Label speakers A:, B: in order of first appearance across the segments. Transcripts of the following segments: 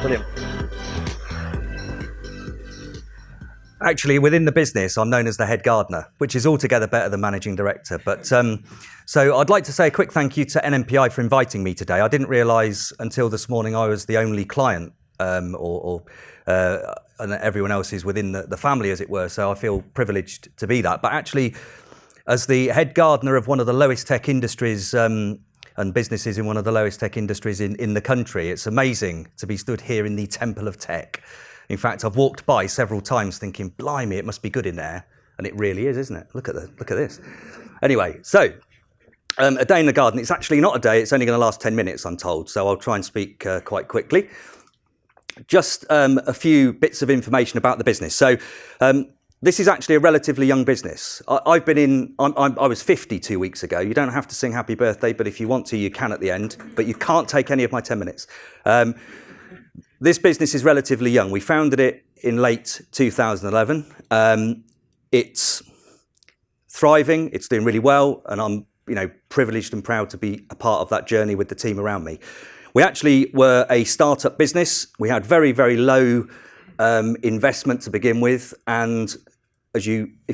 A: Brilliant. Actually, within the business, I'm known as the head gardener, which is altogether better than managing director. But so I'd like to say a quick thank you to NMPI for inviting me today. I didn't realise until this morning I was the only client, and everyone else is within the family, as it were. So I feel privileged to be that. But actually, as the head gardener of one of the lowest tech industries and businesses in one of the lowest tech industries in the country, it's amazing to be stood here in the temple of tech. In fact, I've walked by several times thinking, blimey, it must be good in there. And it really is, isn't it? Look at this. Anyway, so a day in the garden. It's actually not a day. It's only going to last 10 minutes, I'm told. So I'll try and speak quite quickly. Just a few bits of information about the business. So this is actually a relatively young business. I was 50 2 weeks ago. You don't have to sing happy birthday, but if you want to, you can at the end. But you can't take any of my 10 minutes. This business is relatively young. We founded it in late 2011. It's thriving. It's doing really well, and I'm, privileged and proud to be a part of that journey with the team around me. We actually were a startup business. We had very, very low investment to begin with, and if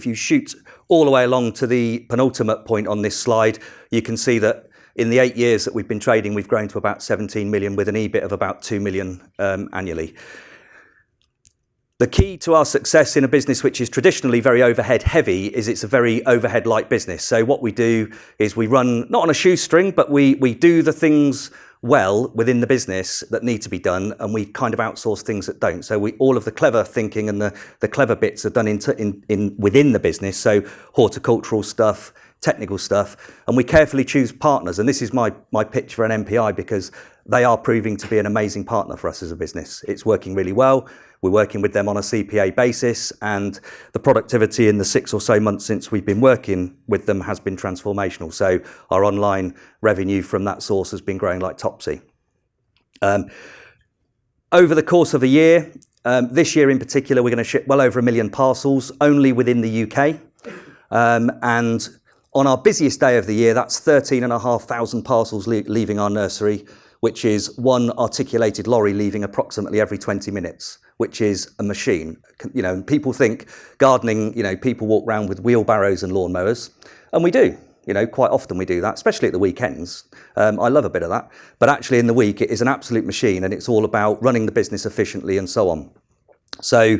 A: you shoot all the way along to the penultimate point on this slide, you can see that in the 8 years that we've been trading, we've grown to about 17 million with an EBIT of about 2 million annually. The key to our success in a business which is traditionally very overhead heavy is it's a very overhead light business. So what we do is we run, not on a shoestring, but we do the things well within the business that need to be done, and we kind of outsource things that don't. So all of the clever thinking and the clever bits are done within the business. So horticultural stuff, technical stuff, and we carefully choose partners. And this is my pitch for an MPI, because they are proving to be an amazing partner for us as a business. It's working really well. We're working with them on a CPA basis, and the productivity in the 6 or so months since we've been working with them has been transformational. So our online revenue from that source has been growing like topsy. Over the course of a year, this year in particular, we're going to ship well over 1 million parcels only within the UK. And on our busiest day of the year, that's 13,500 parcels leaving our nursery, which is one articulated lorry leaving approximately every 20 minutes, which is a machine. People think gardening, people walk around with wheelbarrows and lawnmowers, and we do. Quite often we do that, especially at the weekends. I love a bit of that. But actually in the week, it is an absolute machine, and it's all about running the business efficiently and so on. So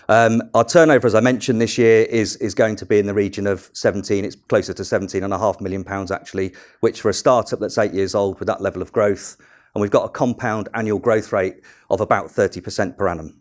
A: our turnover, as I mentioned, this year is going to be in the region of 17. It's closer to 17.5 million pounds actually, which for a startup that's 8 years old with that level of growth, and we've got a compound annual growth rate of about 30% per annum.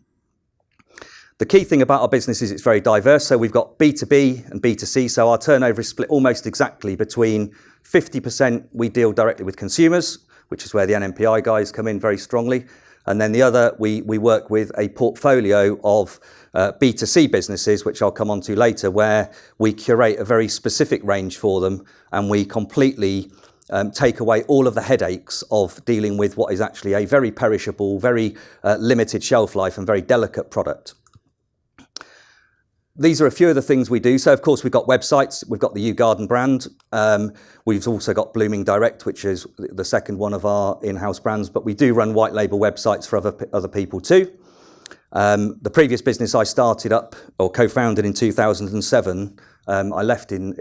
A: The key thing about our business is it's very diverse. So we've got B2B and B2C. So our turnover is split almost exactly between 50% we deal directly with consumers, which is where the NMPI guys come in very strongly. And then the other, we work with a portfolio of B2C businesses, which I'll come on to later, where we curate a very specific range for them, and we completely take away all of the headaches of dealing with what is actually a very perishable, very limited shelf life and very delicate product. These are a few of the things we do. So, of course, we've got websites. We've got the U Garden brand. We've also got Blooming Direct, which is the second one of our in-house brands. But we do run white label websites for other people too. The previous business I started up or co-founded in 2007, I left in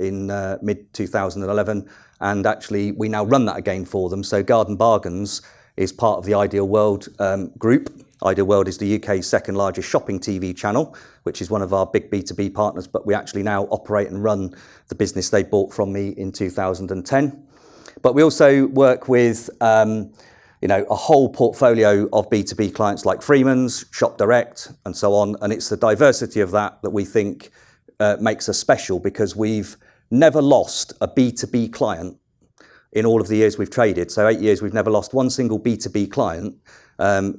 A: mid-2011. And actually, we now run that again for them. So Garden Bargains is part of the Ideal World group. Ideal World is the UK's second largest shopping TV channel, which is one of our big B2B partners, but we actually now operate and run the business they bought from me in 2010. But we also work with a whole portfolio of B2B clients like Freeman's, Shop Direct, and so on. And it's the diversity of that we think makes us special, because we've never lost a B2B client in all of the years we've traded. So 8 years, we've never lost one single B2B client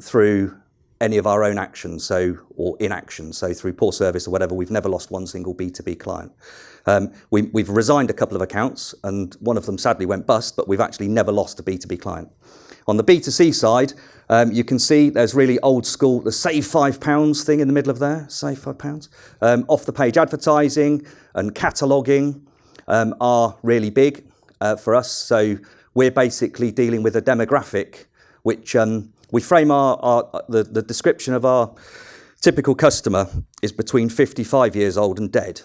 A: through any of our own actions, or inaction, so through poor service or whatever. We've never lost one single B2B client. We've resigned a couple of accounts, and one of them sadly went bust, but we've actually never lost a B2B client. On the B2C side, you can see there's really old school, the save £5 thing in the middle of there, save £5. Off the page advertising and cataloguing are really big for us. So we're basically dealing with a demographic which we frame the description of our typical customer is between 55 years old and dead.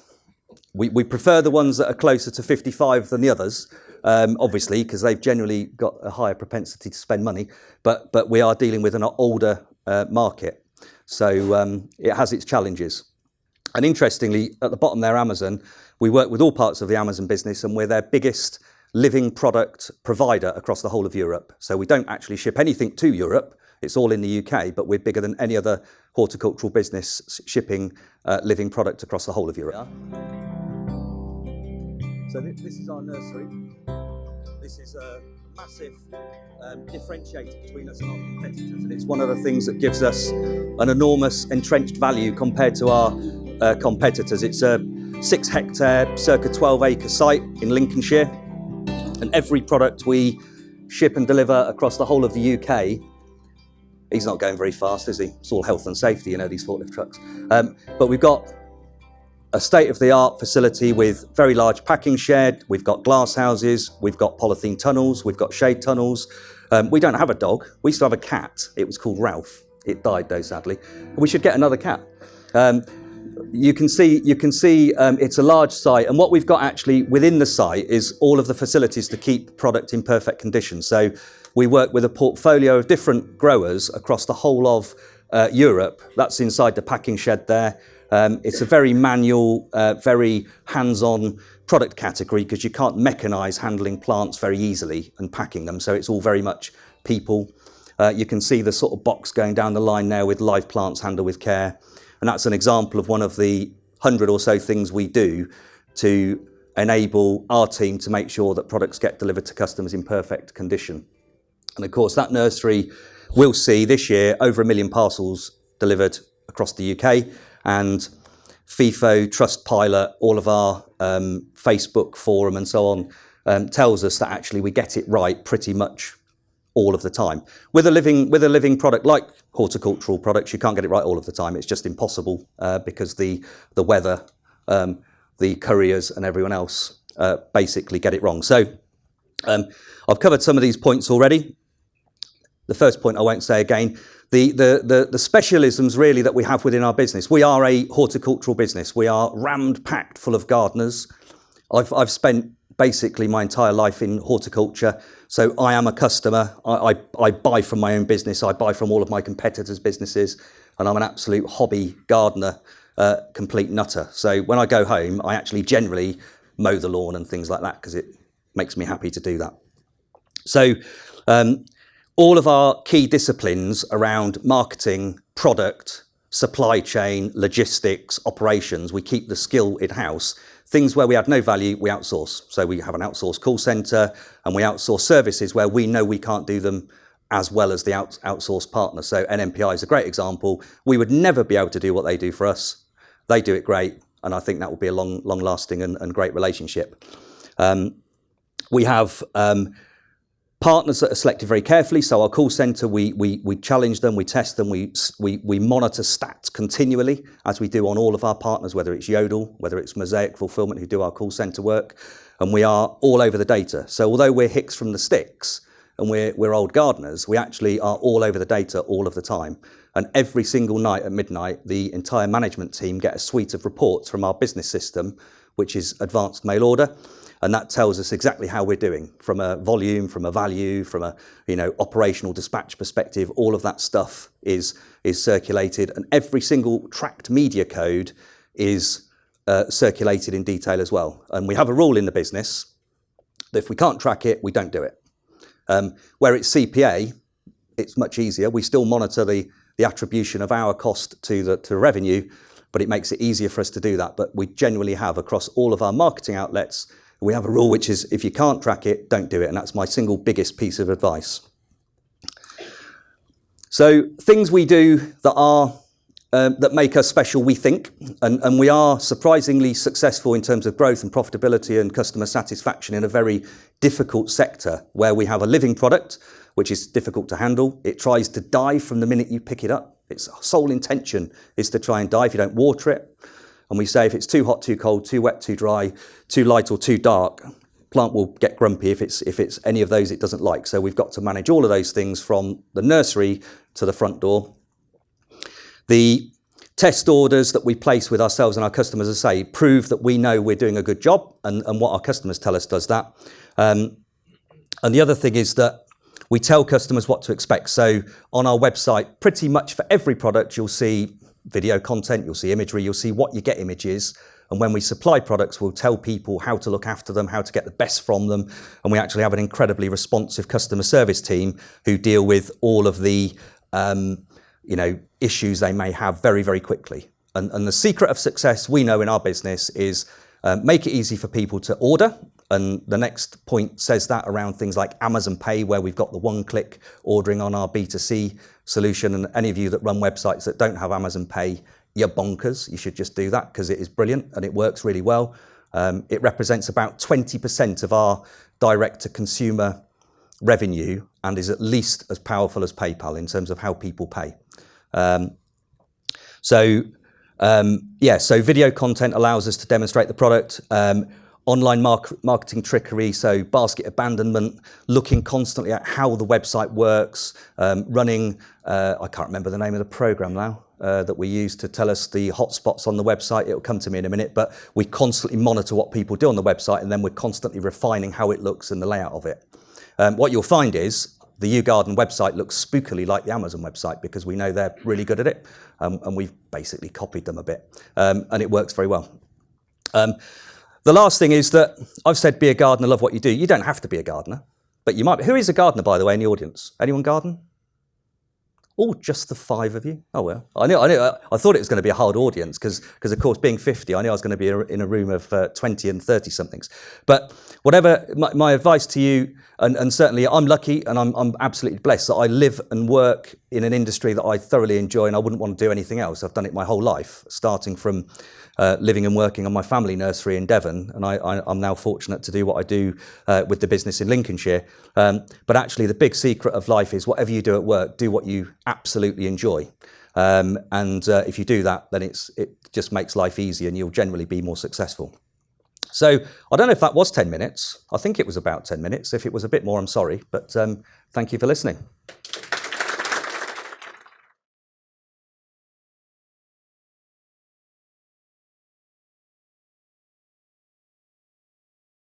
A: We prefer the ones that are closer to 55 than the others, obviously, because they've generally got a higher propensity to spend money, but we are dealing with an older market. So it has its challenges. And interestingly, at the bottom there, Amazon, we work with all parts of the Amazon business, and we're their biggest living product provider across the whole of Europe. So we don't actually ship anything to Europe. It's all in the UK, but we're bigger than any other horticultural business shipping living product across the whole of Europe. So this is our nursery. This is a massive differentiator between us and our competitors, and it's one of the things that gives us an enormous entrenched value compared to our competitors. It's a 6 hectare, circa 12 acre site in Lincolnshire, and every product we ship and deliver across the whole of the UK, he's not going very fast, is he? It's all health and safety, you know, these forklift trucks. But we've got a state-of-the-art facility with very large packing shed. We've got glass houses. We've got polythene tunnels. We've got shade tunnels. We don't have a dog. We used to have a cat. It was called Ralph. It died though, sadly. We should get another cat. You can see it's a large site, and what we've got actually within the site is all of the facilities to keep product in perfect condition. So we work with a portfolio of different growers across the whole of Europe. That's inside the packing shed there. It's a very manual, very hands-on product category because you can't mechanise handling plants very easily and packing them. So it's all very much people. You can see the sort of box going down the line there with live plants handled with care. And that's an example of one of the 100 or so things we do to enable our team to make sure that products get delivered to customers in perfect condition. And of course, that nursery will see this year over 1 million parcels delivered across the UK. And FIFO, Trustpilot, all of our Facebook forum and so on tells us that actually we get it right pretty much all of the time. With a living product like horticultural products, you can't get it right all of the time. It's just impossible because the weather, the couriers and everyone else basically get it wrong. So I've covered some of these points already. The first point I won't say again. The specialisms really that we have within our business. We are a horticultural business. We are rammed packed full of gardeners. I've spent basically my entire life in horticulture. So I am a customer. I buy from my own business. I buy from all of my competitors' businesses, and I'm an absolute hobby gardener, complete nutter. So when I go home, I actually generally mow the lawn and things like that because it makes me happy to do that. So all of our key disciplines around marketing, product, supply chain, logistics, operations, we keep the skill in-house. Things where we add no value, we outsource. So we have an outsourced call centre, and we outsource services where we know we can't do them as well as the outsourced partner. So NMPI is a great example. We would never be able to do what they do for us. They do it great, and I think that will be a long-lasting and great relationship. We have partners that are selected very carefully. So our call centre, we challenge them, we test them, we monitor stats continually, as we do on all of our partners, whether it's Yodel, whether it's Mosaic Fulfilment, who do our call centre work, and we are all over the data. So although we're hicks from the sticks and we're old gardeners, we actually are all over the data all of the time. And every single night at midnight, the entire management team get a suite of reports from our business system, which is advanced mail order. And that tells us exactly how we're doing from a volume, from a value, from a operational dispatch perspective. All of that stuff is circulated, and every single tracked media code is circulated in detail as well. And we have a rule in the business that if we can't track it, we don't do it. Where it's CPA, it's much easier. We still monitor the attribution of our cost to revenue, but it makes it easier for us to do that. But we genuinely have across all of our marketing outlets. We have a rule which is if you can't track it, don't do it. And that's my single biggest piece of advice. So things we do that make us special, we think, and we are surprisingly successful in terms of growth and profitability and customer satisfaction in a very difficult sector where we have a living product, which is difficult to handle. It tries to die from the minute you pick it up. Its sole intention is to try and die if you don't water it. And we say if it's too hot, too cold, too wet, too dry, too light or too dark, plant will get grumpy if it's any of those it doesn't like. So we've got to manage all of those things from the nursery to the front door. The test orders that we place with ourselves and our customers, as I say, prove that we know we're doing a good job, and what our customers tell us does that. And the other thing is that we tell customers what to expect. So on our website, pretty much for every product, you'll see video content, you'll see imagery, you'll see what your get image is. And when we supply products, we'll tell people how to look after them, how to get the best from them. And we actually have an incredibly responsive customer service team who deal with all of the issues they may have very, very quickly. And the secret of success we know in our business is make it easy for people to order. And the next point says that around things like Amazon Pay, where we've got the one-click ordering on our B2C solution. And any of you that run websites that don't have Amazon Pay, you're bonkers. You should just do that because it is brilliant and it works really well. It represents about 20% of our direct-to-consumer revenue and is at least as powerful as PayPal in terms of how people pay. So video content allows us to demonstrate the product. Online marketing trickery, so basket abandonment, looking constantly at how the website works, running, I can't remember the name of the program now, that we use to tell us the hotspots on the website. It'll come to me in a minute, but we constantly monitor what people do on the website, and then we're constantly refining how it looks and the layout of it. What you'll find is the Yew Garden website looks spookily like the Amazon website because we know they're really good at it, and we've basically copied them a bit, and it works very well. The last thing is that I've said be a gardener, love what you do. You don't have to be a gardener, but you might be. Who is a gardener, by the way, in the audience? Anyone garden? Oh, just the 5 of you? Oh, well. I thought it was going to be a hard audience because of course, being 50, I knew I was going to be in a room of 20 and 30-somethings. But whatever, my advice to you, and certainly I'm lucky and I'm absolutely blessed that I live and work in an industry that I thoroughly enjoy, and I wouldn't want to do anything else. I've done it my whole life, starting from living and working on my family nursery in Devon, and I'm now fortunate to do what I do with the business in Lincolnshire. But actually, the big secret of life is whatever you do at work, do what you absolutely enjoy. If you do that, then it just makes life easier, and you'll generally be more successful. So I don't know if that was 10 minutes. I think it was about 10 minutes. If it was a bit more, I'm sorry. But thank you for listening.